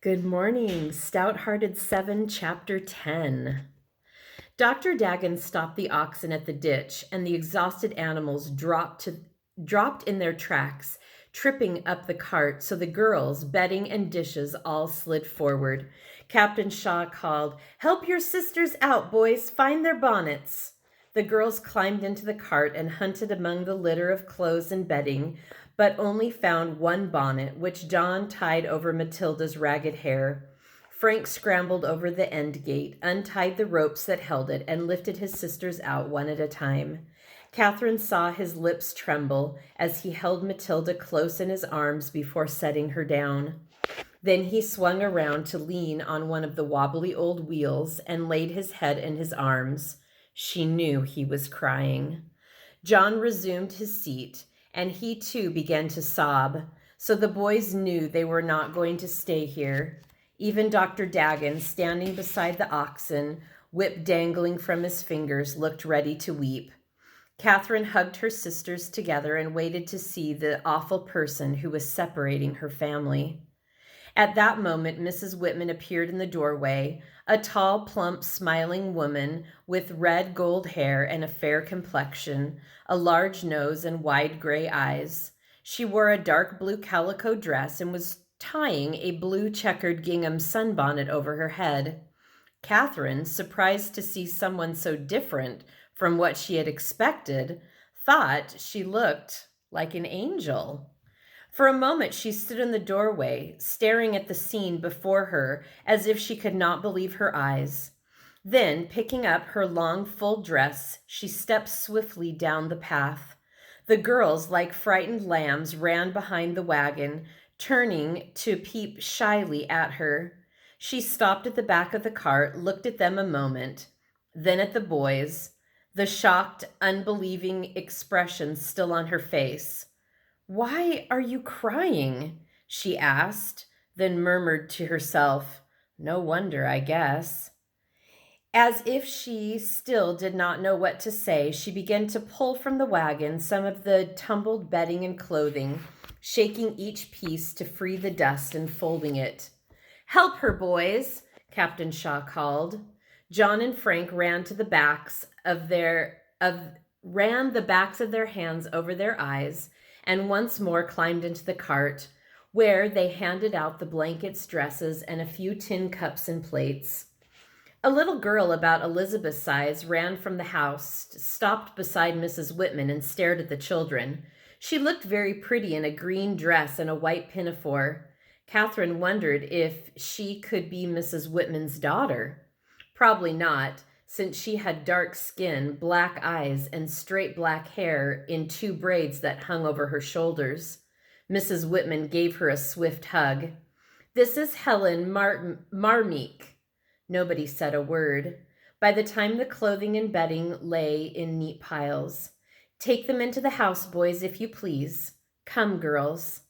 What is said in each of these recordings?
Good morning, Stout-Hearted 7, Chapter 10. Dr. Dagon stopped the oxen at the ditch, and the exhausted animals dropped in their tracks, tripping up the cart, so the girls, bedding and dishes all slid forward. Captain Shaw called, "Help your sisters out, boys, find their bonnets." The girls climbed into the cart and hunted among the litter of clothes and bedding, but only found one bonnet, which John tied over Matilda's ragged hair. Frank scrambled over the end gate, untied the ropes that held it, and lifted his sisters out one at a time. Catherine saw his lips tremble as he held Matilda close in his arms before setting her down. Then he swung around to lean on one of the wobbly old wheels and laid his head in his arms. She knew he was crying. John resumed his seat, and he too began to sob, so the boys knew they were not going to stay here. Even Dr. Dagon, standing beside the oxen, whip dangling from his fingers, looked ready to weep. Catherine hugged her sisters together and waited to see the awful person who was separating her family. At that moment, Mrs. Whitman appeared in the doorway, a tall, plump, smiling woman with red gold hair and a fair complexion, a large nose and wide gray eyes. She wore a dark blue calico dress and was tying a blue checkered gingham sunbonnet over her head. Catherine, surprised to see someone so different from what she had expected, thought she looked like an angel. For a moment, she stood in the doorway, staring at the scene before her as if she could not believe her eyes. Then, picking up her long, full dress, she stepped swiftly down the path. The girls, like frightened lambs, ran behind the wagon, turning to peep shyly at her. She stopped at the back of the cart, looked at them a moment, then at the boys, the shocked, unbelieving expression still on her face. "Why are you crying?" she asked, then murmured to herself, "No wonder, I guess." As if she still did not know what to say, she began to pull from the wagon some of the tumbled bedding and clothing, shaking each piece to free the dust and folding it. "Help her, boys," Captain Shaw called. John and Frank ran the backs of their hands over their eyes and once more climbed into the cart, where they handed out the blankets, dresses, and a few tin cups and plates. A little girl about Elizabeth's size ran from the house, stopped beside Mrs. Whitman, and stared at the children. She looked very pretty in a green dress and a white pinafore. Catherine wondered if she could be Mrs. Whitman's daughter. Probably not, since she had dark skin, black eyes, and straight black hair in two braids that hung over her shoulders. Mrs. Whitman gave her a swift hug. "This is Helen Marmeek." Nobody said a word. By the time the clothing and bedding lay in neat piles. "Take them into the house, boys, if you please. Come, girls."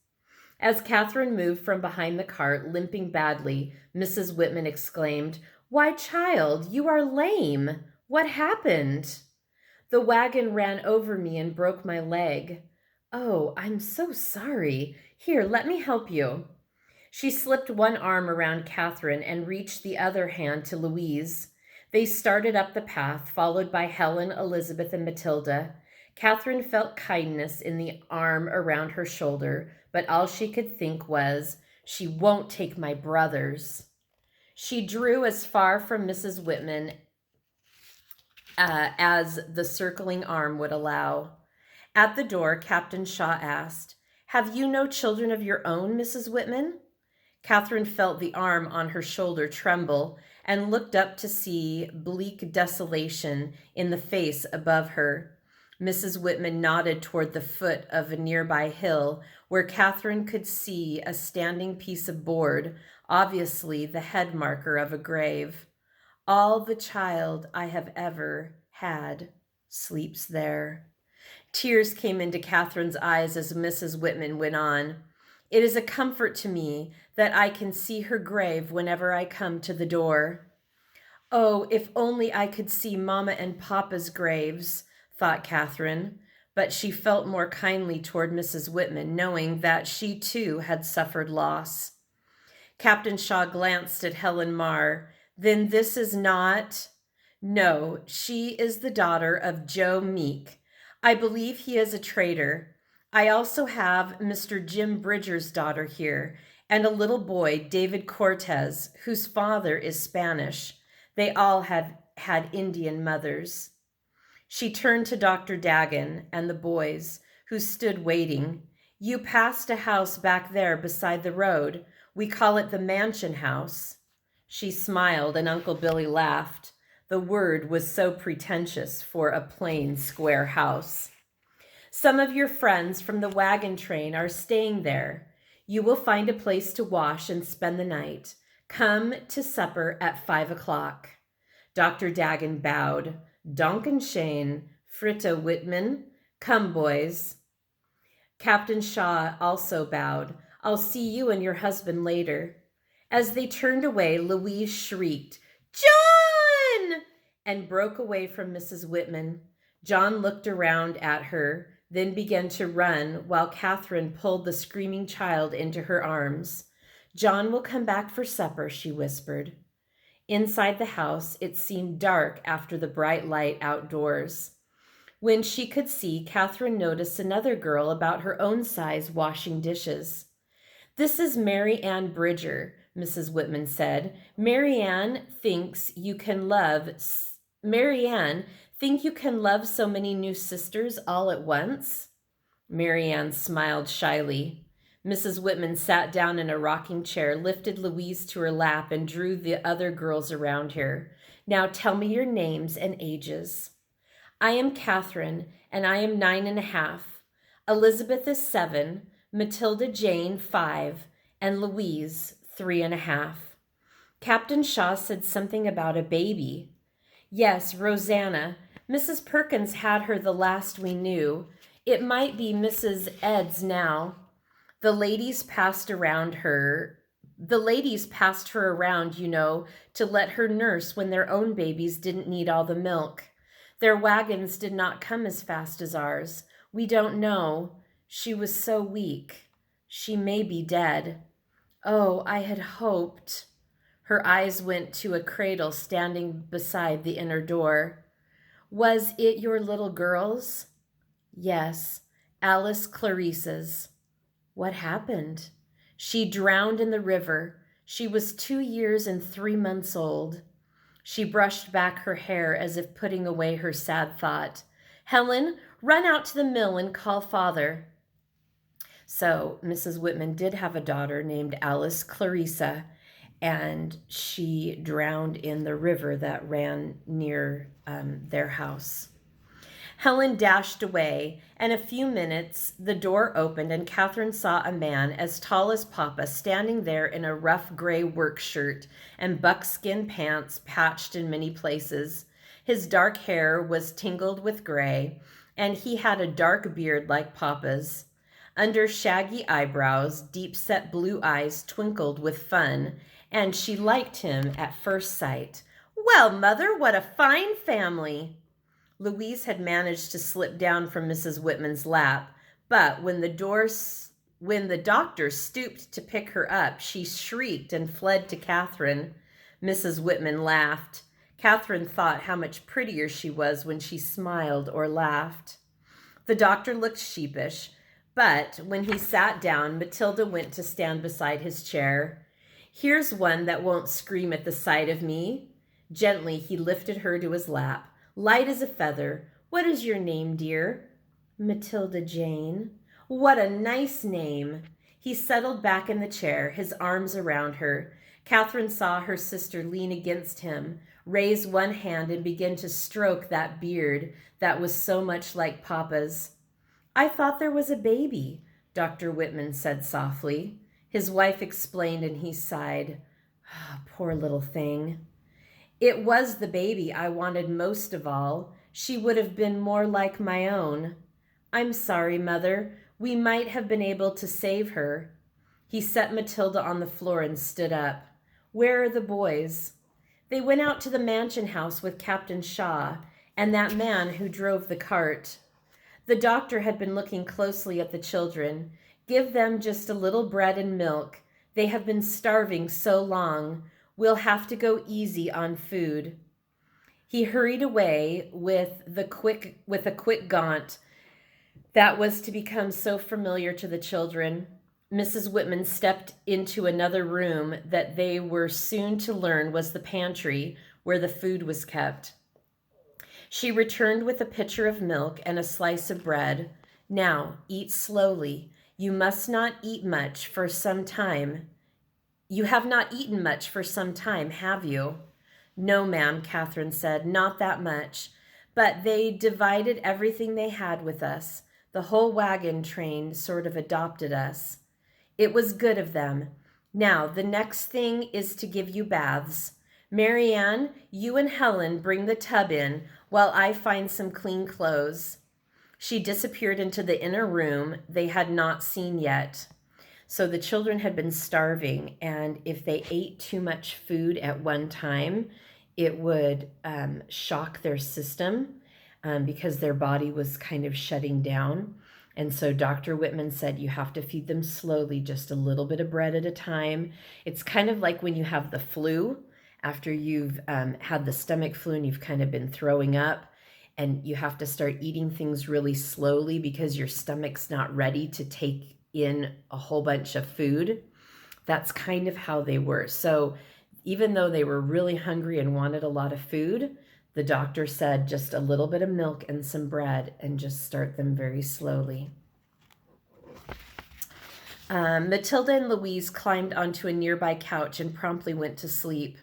As Catherine moved from behind the cart, limping badly, Mrs. Whitman exclaimed, "Why, child, you are lame. What happened?" "The wagon ran over me and broke my leg." "Oh, I'm so sorry. Here, let me help you." She slipped one arm around Catherine and reached the other hand to Louise. They started up the path, followed by Helen, Elizabeth, and Matilda. Catherine felt kindness in the arm around her shoulder, but all she could think was, "She won't take my brothers." She drew as far from Mrs. Whitman as the circling arm would allow. At the door, Captain Shaw asked, "Have you no children of your own, Mrs. Whitman?" Catherine felt the arm on her shoulder tremble and looked up to see bleak desolation in the face above her. Mrs. Whitman nodded toward the foot of a nearby hill where Catherine could see a standing piece of board, obviously the head marker of a grave. "All the child I have ever had sleeps there." Tears came into Catherine's eyes as Mrs. Whitman went on. "It is a comfort to me that I can see her grave whenever I come to the door." "Oh, if only I could see Mama and Papa's graves," thought Catherine, but she felt more kindly toward Mrs. Whitman, knowing that she too had suffered loss. Captain Shaw glanced at Helen Marr. Then this is not. No, she is the daughter of Joe Meek. I believe he is a traitor. I also have Mr. Jim Bridger's daughter here, and a little boy, David Cortez, whose father is Spanish. They all have had Indian mothers. She turned to Dr. Dagan and the boys, who stood waiting. You passed a house back there beside the road. We call it the Mansion House. She smiled, and Uncle Billy laughed. The word was so pretentious for a plain, square house. Some of your friends from the wagon train are staying there. You will find a place to wash and spend the night. Come to supper at 5 o'clock. Dr. Dagan bowed. Donkenshane, Fritta Whitman. Come, boys. Captain Shaw also bowed. I'll see you and your husband later. As they turned away, Louise shrieked, John! And broke away from Mrs. Whitman. John looked around at her, then began to run while Catherine pulled the screaming child into her arms. John will come back for supper, she whispered. Inside the house, it seemed dark after the bright light outdoors. When she could see, Catherine noticed another girl about her own size washing dishes. This is Mary Ann Bridger, Mrs. Whitman said. Mary Ann think you can love so many new sisters all at once? Mary Ann smiled shyly. Mrs. Whitman sat down in a rocking chair, lifted Louise to her lap, and drew the other girls around her. Now tell me your names and ages. I am Catherine, and I am 9.5. Elizabeth is 7, Matilda Jane 5, and Louise 3.5. Captain Shaw said something about a baby. Yes, Rosanna. Mrs. Perkins had her the last we knew. It might be Mrs. Ed's now. The ladies passed her around, you know, to let her nurse when their own babies didn't need all the milk. Their wagons did not come as fast as ours. We don't know. She was so weak. She may be dead. Oh, I had hoped. Her eyes went to a cradle standing beside the inner door. Was it your little girl's? Yes, Alice Clarissa's. What happened? She drowned in the river. She was 2 years and 3 months old. She brushed back her hair as if putting away her sad thought. Helen, run out to the mill and call father. So Mrs. Whitman did have a daughter named Alice Clarissa, and she drowned in the river that ran near their house. Helen dashed away, and in a few minutes the door opened and Catherine saw a man as tall as Papa standing there in a rough gray work shirt and buckskin pants patched in many places. His dark hair was tingled with gray, and he had a dark beard like Papa's. Under shaggy eyebrows, deep-set blue eyes twinkled with fun, and she liked him at first sight. Well, Mother, what a fine family! Louise had managed to slip down from Mrs. Whitman's lap, but when the doctor stooped to pick her up, she shrieked and fled to Catherine. Mrs. Whitman laughed. Catherine thought how much prettier she was when she smiled or laughed. The doctor looked sheepish, but when he sat down, Matilda went to stand beside his chair. Here's one that won't scream at the sight of me. Gently, he lifted her to his lap. Light as a feather. What is your name, dear? Matilda Jane. What a nice name. He settled back in the chair, his arms around her. Catherine saw her sister lean against him, raise one hand and begin to stroke that beard that was so much like Papa's. I thought there was a baby, Dr. Whitman said softly. His wife explained and he sighed. Oh, poor little thing. It was the baby I wanted most of all. She would have been more like my own. I'm sorry, Mother. We might have been able to save her. He set Matilda on the floor and stood up. Where are the boys? They went out to the mansion house with Captain Shaw and that man who drove the cart. The doctor had been looking closely at the children. Give them just a little bread and milk. They have been starving so long. We'll have to go easy on food." He hurried away with a quick gaunt that was to become so familiar to the children. Mrs. Whitman stepped into another room that they were soon to learn was the pantry where the food was kept. She returned with a pitcher of milk and a slice of bread. "Now, eat slowly. You must not eat much for some time. You have not eaten much for some time, have you?" "No, ma'am," Catherine said, "not that much. But they divided everything they had with us. The whole wagon train sort of adopted us. It was good of them. Now, the next thing is to give you baths. Marianne, you and Helen bring the tub in while I find some clean clothes." She disappeared into the inner room they had not seen yet. So the children had been starving, and if they ate too much food at one time, it would shock their system because their body was kind of shutting down. And so Dr. Whitman said you have to feed them slowly, just a little bit of bread at a time. It's kind of like when you have the flu, after you've had the stomach flu and you've kind of been throwing up, and you have to start eating things really slowly because your stomach's not ready to take in a whole bunch of food. That's kind of how they were. So even though they were really hungry and wanted a lot of food, the doctor said just a little bit of milk and some bread and just start them very slowly. Matilda and Louise climbed onto a nearby couch and promptly went to sleep.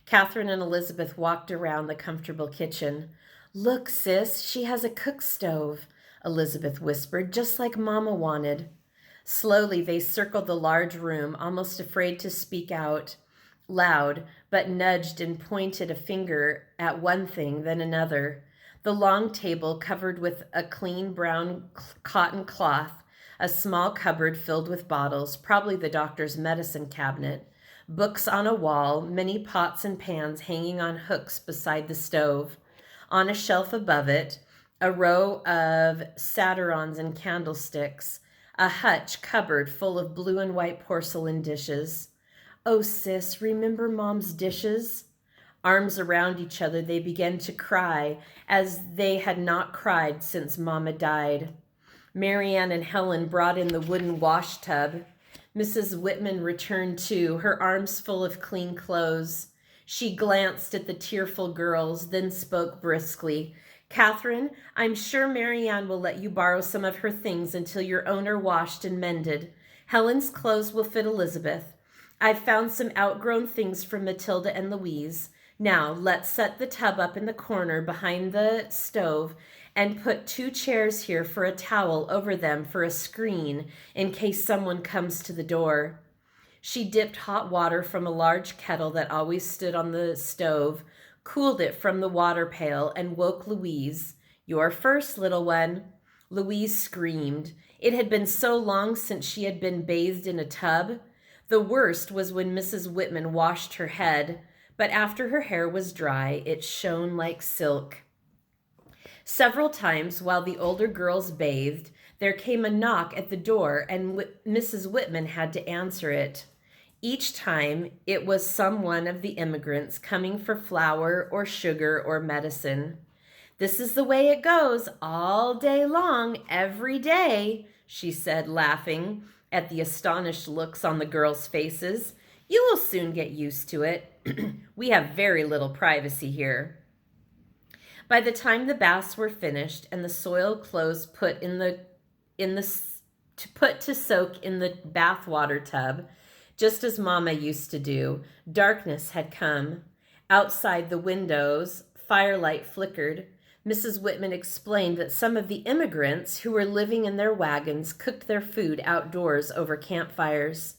Catherine and Elizabeth walked around the comfortable kitchen. "Look, sis, she has a cook stove," Elizabeth whispered, "just like Mama wanted." Slowly, they circled the large room, almost afraid to speak out loud, but nudged and pointed a finger at one thing, then another. The long table covered with a clean brown cotton cloth, a small cupboard filled with bottles, probably the doctor's medicine cabinet, books on a wall, many pots and pans hanging on hooks beside the stove. On a shelf above it, a row of saturons and candlesticks, a hutch cupboard full of blue and white porcelain dishes. "Oh, sis, remember Mom's dishes?" Arms around each other, they began to cry as they had not cried since Mama died. Marianne and Helen brought in the wooden wash tub. Mrs. Whitman returned too, her arms full of clean clothes. She glanced at the tearful girls, then spoke briskly. "Catherine, I'm sure Marianne will let you borrow some of her things until your own are washed and mended. Helen's clothes will fit Elizabeth. I've found some outgrown things from Matilda and Louise. Now, let's set the tub up in the corner behind the stove and put 2 chairs here for a towel over them for a screen in case someone comes to the door." She dipped hot water from a large kettle that always stood on the stove, cooled it from the water pail, and woke Louise. "You're first, little one." Louise screamed. It had been so long since she had been bathed in a tub. The worst was when Mrs. Whitman washed her head, but after her hair was dry, it shone like silk. Several times while the older girls bathed, there came a knock at the door, and Mrs. Whitman had to answer it. Each time, it was someone of the immigrants coming for flour or sugar or medicine. "This is the way it goes all day long, every day," she said, laughing at the astonished looks on the girls' faces. "You will soon get used to it. We have very little privacy here." By the time the baths were finished and the soiled clothes put to soak in the bath water tub, just as Mama used to do, darkness had come. Outside the windows, firelight flickered. Mrs. Whitman explained that some of the immigrants who were living in their wagons cooked their food outdoors over campfires.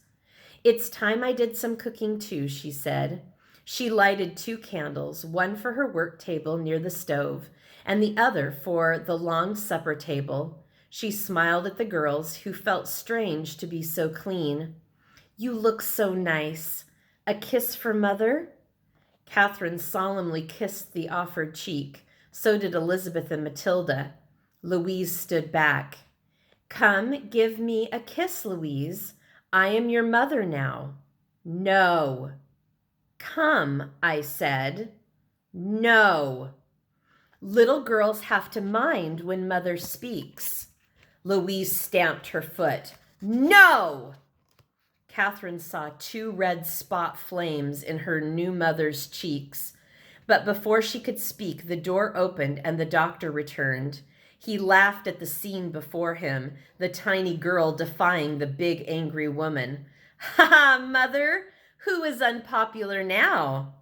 "It's time I did some cooking too," she said. She lighted 2 candles, one for her work table near the stove, and the other for the long supper table. She smiled at the girls, who felt strange to be so clean. "You look so nice. A kiss for Mother?" Catherine solemnly kissed the offered cheek. So did Elizabeth and Matilda. Louise stood back. "Come, give me a kiss, Louise. I am your mother now." No. Come, I said. No. Little girls have to mind when mother speaks. Louise stamped her foot. No! Catherine saw 2 red spot flames in her new mother's cheeks. But before she could speak, the door opened and the doctor returned. He laughed at the scene before him, the tiny girl defying the big angry woman. Ha ha, mother! Who is unpopular now?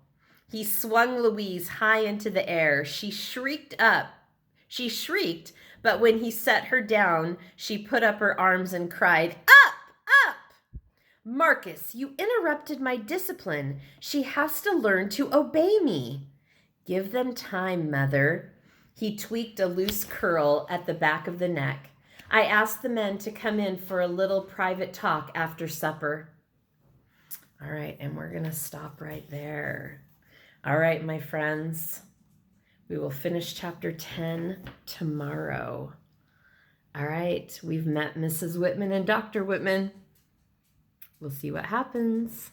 He swung Louise high into the air. She shrieked, but when he set her down, she put up her arms and cried, Up! Up! Marcus, you interrupted my discipline. She has to learn to obey me. Give them time, mother. He tweaked a loose curl at the back of the neck. I asked the men to come in for a little private talk after supper. All right, and we're going to stop right there. All right, my friends, we will finish chapter 10 tomorrow. All right, we've met Mrs. Whitman and Dr. Whitman. We'll see what happens.